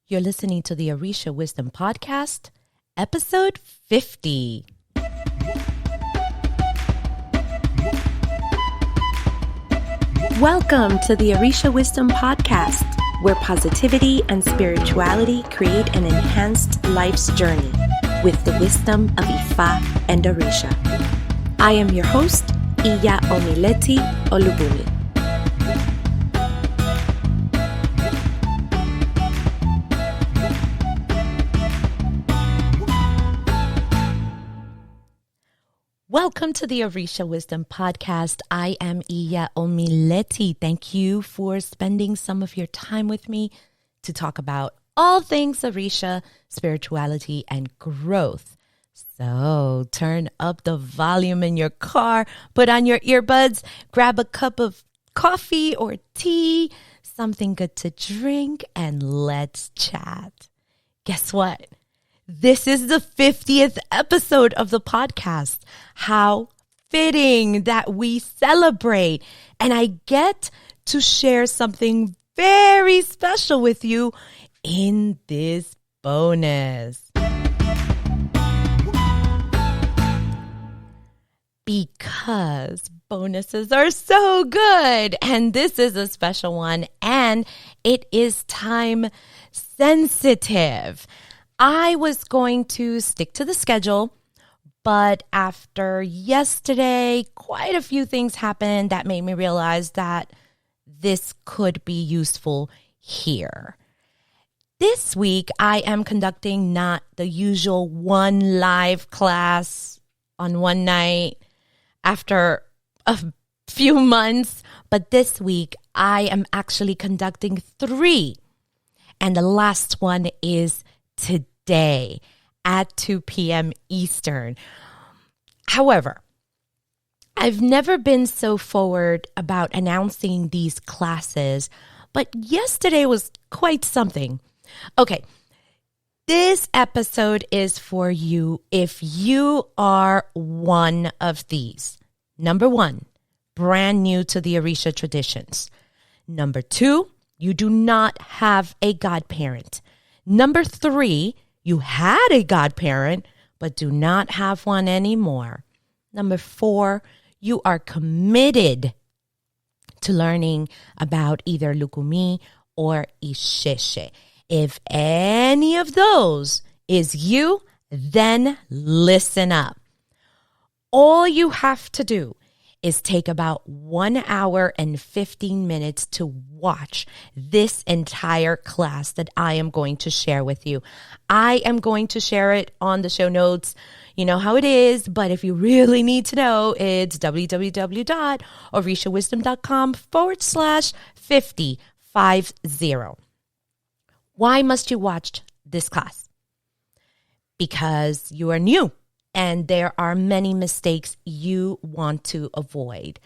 You're listening to the Orisha Wisdom Podcast, episode 50. Welcome to the Orisha Wisdom Podcast, where positivity and spirituality create an enhanced life's journey with the wisdom of Ifa and Orisha. I am your host, Omileti Olubunmi. Welcome to the Orisha Wisdom Podcast. I am Omileti. Thank you for spending some of your time with me to talk about all things Orisha, spirituality, and growth. So turn up the volume in your car, put on your earbuds, grab a cup of coffee or tea, something good to drink, and let's chat. Guess what? This is the 50th episode of the podcast. How fitting that we celebrate. And I get to share something very special with you in this bonus. Because bonuses are so good. And this is a special one. And it is time sensitive. I was going to stick to the schedule, but after yesterday, quite a few things happened that made me realize that this could be useful here. This week, I am conducting not the usual one live class on one night after a few months, but this week, I am actually conducting 3, and the last one is today at 2 p.m. Eastern. However, I've never been so forward about announcing these classes, but yesterday was quite something. Okay, this episode is for you if you are one of these. Number 1, brand new to the Orisha Traditions. Number 2, you do not have a godparent. Number 3, you had a godparent, but do not have one anymore. Number 4, you are committed to learning about either Lukumi or Isese. If any of those is you, then listen up. All you have to do is take about 1 hour and 15 minutes to watch this entire class that I am going to share with you. I am going to share it on the show notes. You know how it is, but if you really need to know, it's www.orishawisdom.com/50. Why must you watch this class? Because you are new. And there are many mistakes you want to avoid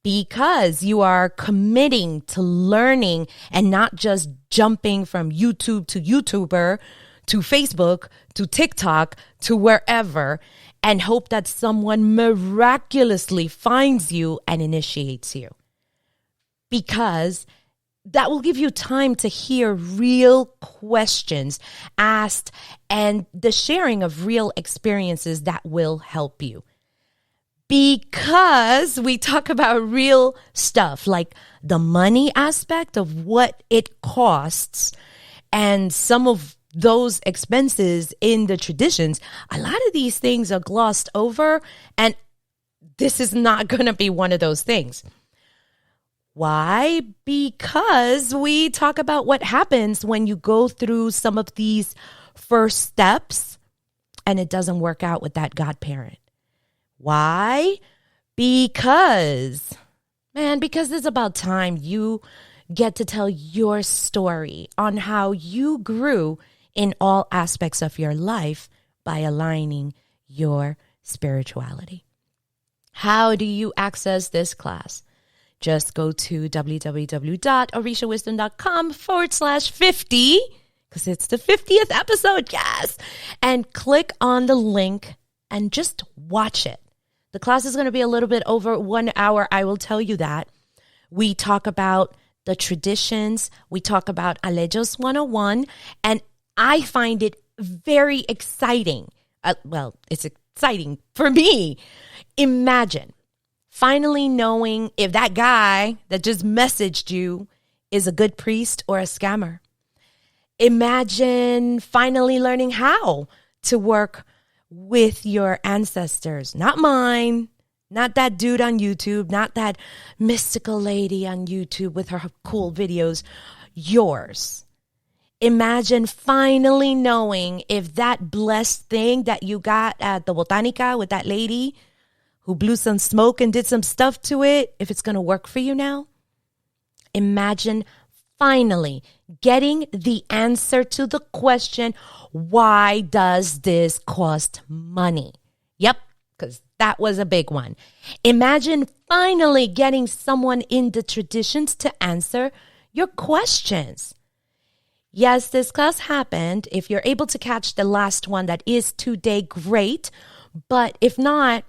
because you are committing to learning and not just jumping from YouTube to YouTuber to Facebook to TikTok to wherever and hope that someone miraculously finds you and initiates you. Because that will give you time to hear real questions asked and the sharing of real experiences that will help you. Because we talk about real stuff like the money aspect of what it costs and some of those expenses in the traditions, a lot of these things are glossed over, and this is not going to be one of those things. Why? Because we talk about what happens when you go through some of these first steps and it doesn't work out with that godparent. Why? Because it's about time you get to tell your story on how you grew in all aspects of your life by aligning your spirituality. How do you access this class? Just go to www.orishawisdom.com/50 because it's the 50th episode, yes, and click on the link and just watch it. The class is going to be a little bit over 1 hour, I will tell you that. We talk about the traditions. We talk about Aleyos 101, and I find it very exciting. It's exciting for me. Imagine finally knowing if that guy that just messaged you is a good priest or a scammer. Imagine finally learning how to work with your ancestors, not mine, not that dude on YouTube, not that mystical lady on YouTube with her cool videos, yours. Imagine finally knowing if that blessed thing that you got at the Botanica with that lady who blew some smoke and did some stuff to it, if it's going to work for you now. Imagine finally getting the answer to the question, why does this cost money? Yep, because that was a big one. Imagine finally getting someone in the traditions to answer your questions. Yes, this class happened. If you're able to catch the last one that is today, great. But if not,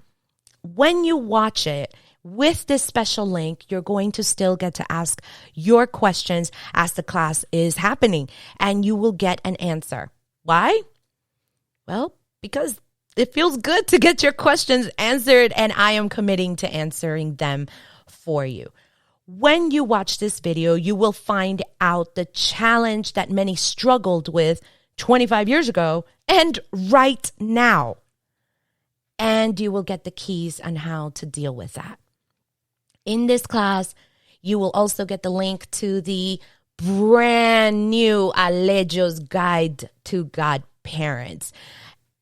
when you watch it, with this special link, you're going to still get to ask your questions as the class is happening, and you will get an answer. Why? Well, because it feels good to get your questions answered, and I am committing to answering them for you. When you watch this video, you will find out the challenge that many struggled with 25 years ago and right now. And you will get the keys on how to deal with that. In this class, you will also get the link to the brand new Aleyos Guide to Godparents.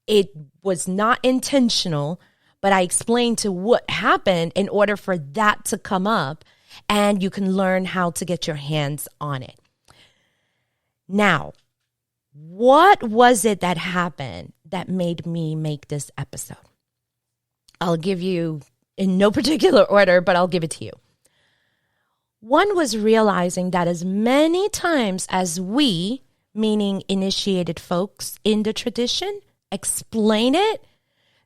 It was not intentional, but I explained to what happened in order for that to come up, and you can learn how to get your hands on it. Now, what was it that happened that made me make this episode? I'll give you in no particular order, but I'll give it to you. One was realizing that as many times as we, meaning initiated folks in the tradition, explain it,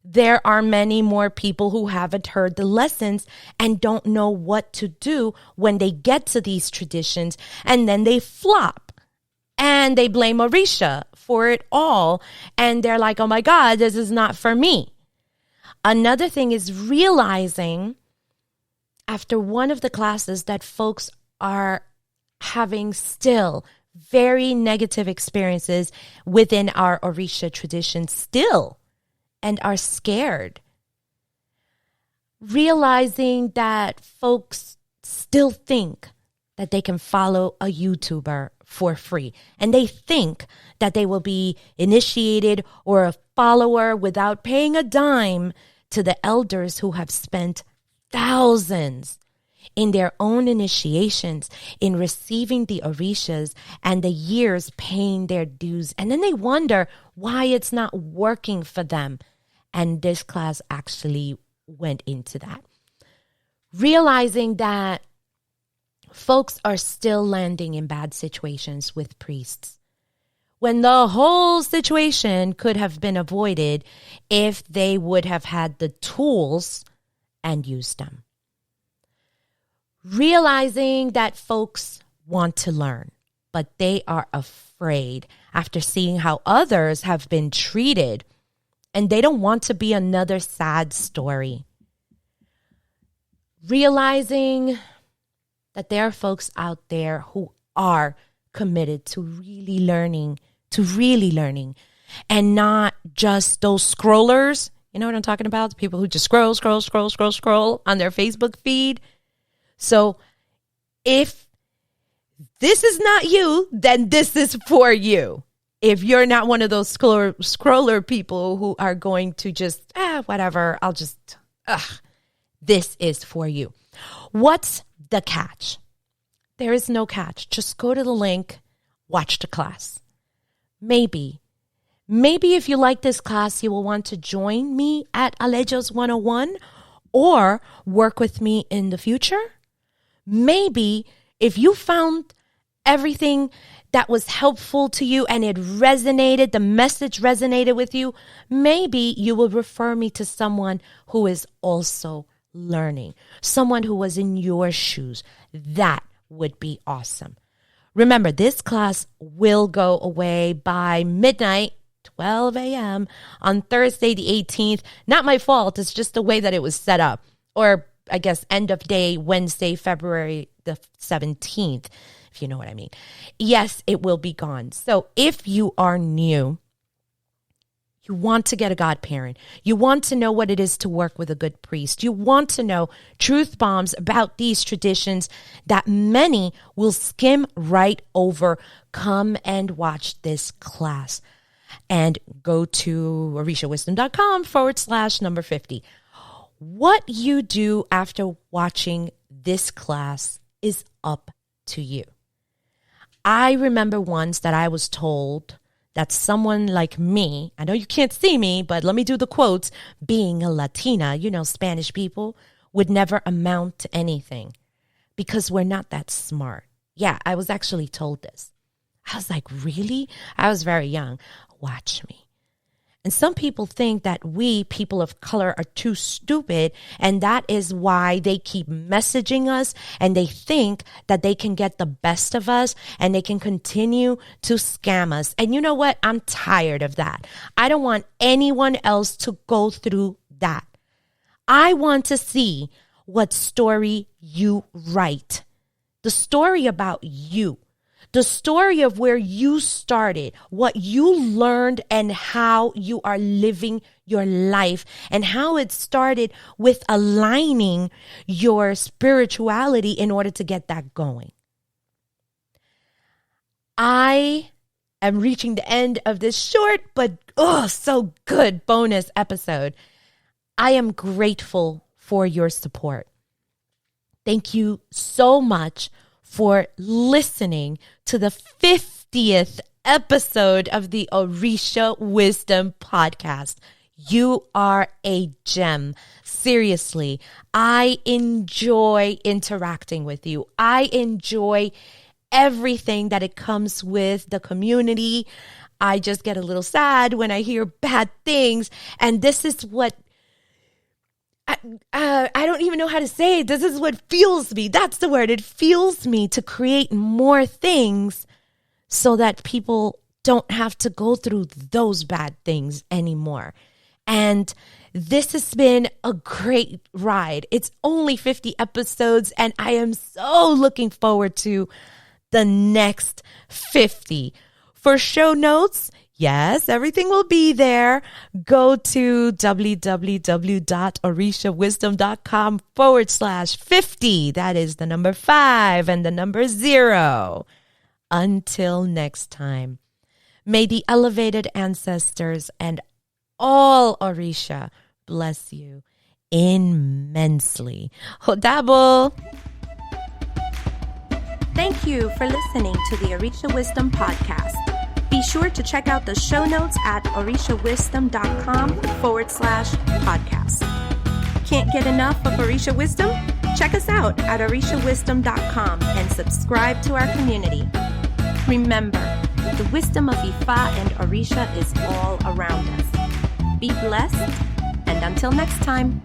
there are many more people who haven't heard the lessons and don't know what to do when they get to these traditions, and then they flop and they blame Orisha for it all. And they're like, oh my God, this is not for me. Another thing is realizing after one of the classes that folks are having still very negative experiences within our Orisha tradition still and are scared. Realizing that folks still think that they can follow a YouTuber for free. And they think that they will be initiated or a follower without paying a dime to the elders who have spent thousands in their own initiations, in receiving the Orishas and the years paying their dues. And then they wonder why it's not working for them. And this class actually went into that. Realizing that folks are still landing in bad situations with priests, when the whole situation could have been avoided if they would have had the tools and used them. Realizing that folks want to learn, but they are afraid after seeing how others have been treated, and they don't want to be another sad story. Realizing that there are folks out there who are committed to really learning, and not just those scrollers. You know what I'm talking about? The people who just scroll on their Facebook feed. So if this is not you, then this is for you. If you're not one of those scroller people who are going to just, whatever, this is for you. What's the catch? There is no catch. Just go to the link, watch the class. Maybe if you like this class, you will want to join me at Aleyos 101 or work with me in the future. Maybe if you found everything that was helpful to you and it resonated, the message resonated with you, maybe you will refer me to someone who is also learning, someone who was in your shoes. That would be awesome. Remember, this class will go away by midnight, 12 a.m. on Thursday the 18th. Not my fault. It's just the way that it was set up. Or I guess end of day, Wednesday, February the 17th, if you know what I mean. Yes, it will be gone. So if you are new, you want to get a godparent, you want to know what it is to work with a good priest, you want to know truth bombs about these traditions that many will skim right over, come and watch this class. And go to orishawisdom.com/50. What you do after watching this class is up to you. I remember once that I was told that someone like me, I know you can't see me, but let me do the quotes, being a Latina, Spanish people, would never amount to anything because we're not that smart. Yeah, I was actually told this. I was like, really? I was very young. Watch me. And some people think that we, people of color, are too stupid, and that is why they keep messaging us, and they think that they can get the best of us, and they can continue to scam us. And you know what? I'm tired of that. I don't want anyone else to go through that. I want to see what story you write. The story about you. The story of where you started, what you learned, and how you are living your life, and how it started with aligning your spirituality in order to get that going. I am reaching the end of this short but so good bonus episode. I am grateful for your support. Thank you so much for listening to the 50th episode of the Orisha Wisdom Podcast. You are a gem. Seriously, I enjoy interacting with you. I enjoy everything that it comes with the community. I just get a little sad when I hear bad things. And this is what I don't even know how to say it. This is what fuels me. That's the word. It fuels me to create more things so that people don't have to go through those bad things anymore. And this has been a great ride. It's only 50 episodes, and I am so looking forward to the next 50. For show notes, yes, everything will be there. Go to www.orishawisdom.com/50. That is the number 5 and the number 0. Until next time, may the elevated ancestors and all Orisha bless you immensely. Hodabo. Thank you for listening to the Orisha Wisdom Podcast. Be sure to check out the show notes at orishawisdom.com/podcast. Can't get enough of Orisha Wisdom? Check us out at orishawisdom.com and subscribe to our community. Remember, the wisdom of Ifa and Orisha is all around us. Be blessed, and until next time.